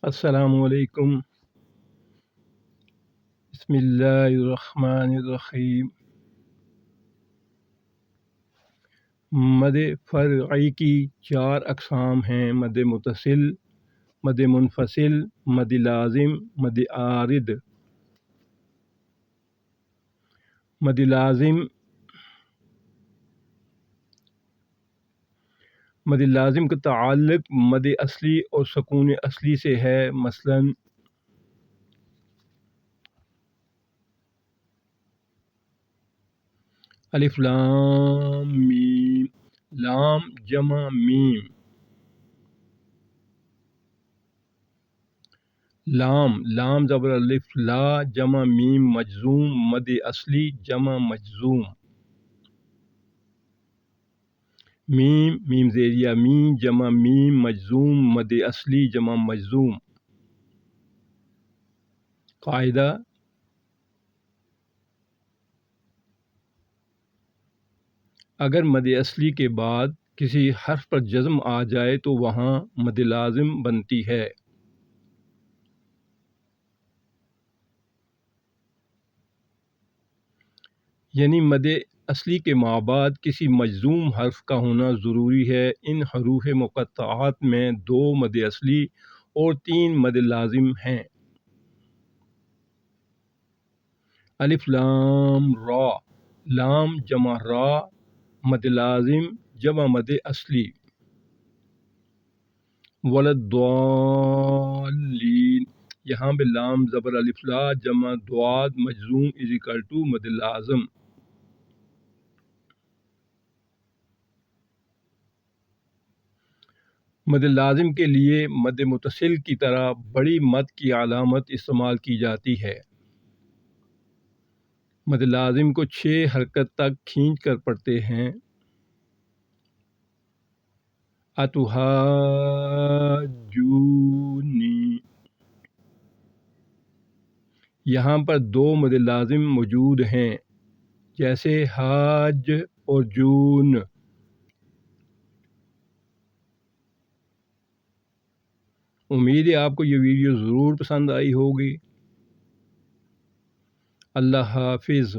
السلام علیکم، بسم اللہ الرحمن الرحیم۔ مد فرعی کی 4 اقسام ہیں: مد متصل، مد منفصل، مد لازم، مد عارض۔ مد لازم کا تعلق مد اصلی اور سکون اصلی سے ہے، مثلاً الف لام میم، لام جمع میم، لام زبر الف لا جمع میم مجزوم، مد اصلی جمع مجزوم۔ میم زیریہ می جمع میم مجزوم، مد اصلی جمع مجزوم۔ قاعدہ: اگر مد اصلی کے بعد کسی حرف پر جزم آ جائے تو وہاں مد لازم بنتی ہے۔ یعنی مد اصلی کے مابعد کسی مجزوم حرف کا ہونا ضروری ہے۔ ان حروف مقطعات میں 2 مد اصلی اور 3 مد لازم ہیں: الف لام را، لام جمع را، مد لازم جمع مد اصلی۔ وللضالین، یہاں پہ لام زبر الف لا جمع ضاد مجزوم مد لازم۔ مد لازم کے لیے مد متصل کی طرح بڑی مد کی علامت استعمال کی جاتی ہے۔ مد لازم کو 6 حرکت تک کھینچ کر پڑھتے ہیں: اتحاجونی۔ یہاں پر 2 مد لازم موجود ہیں، جیسے حاج اور جون۔ امید ہے آپ کو یہ ویڈیو ضرور پسند آئی ہوگی۔ اللہ حافظ۔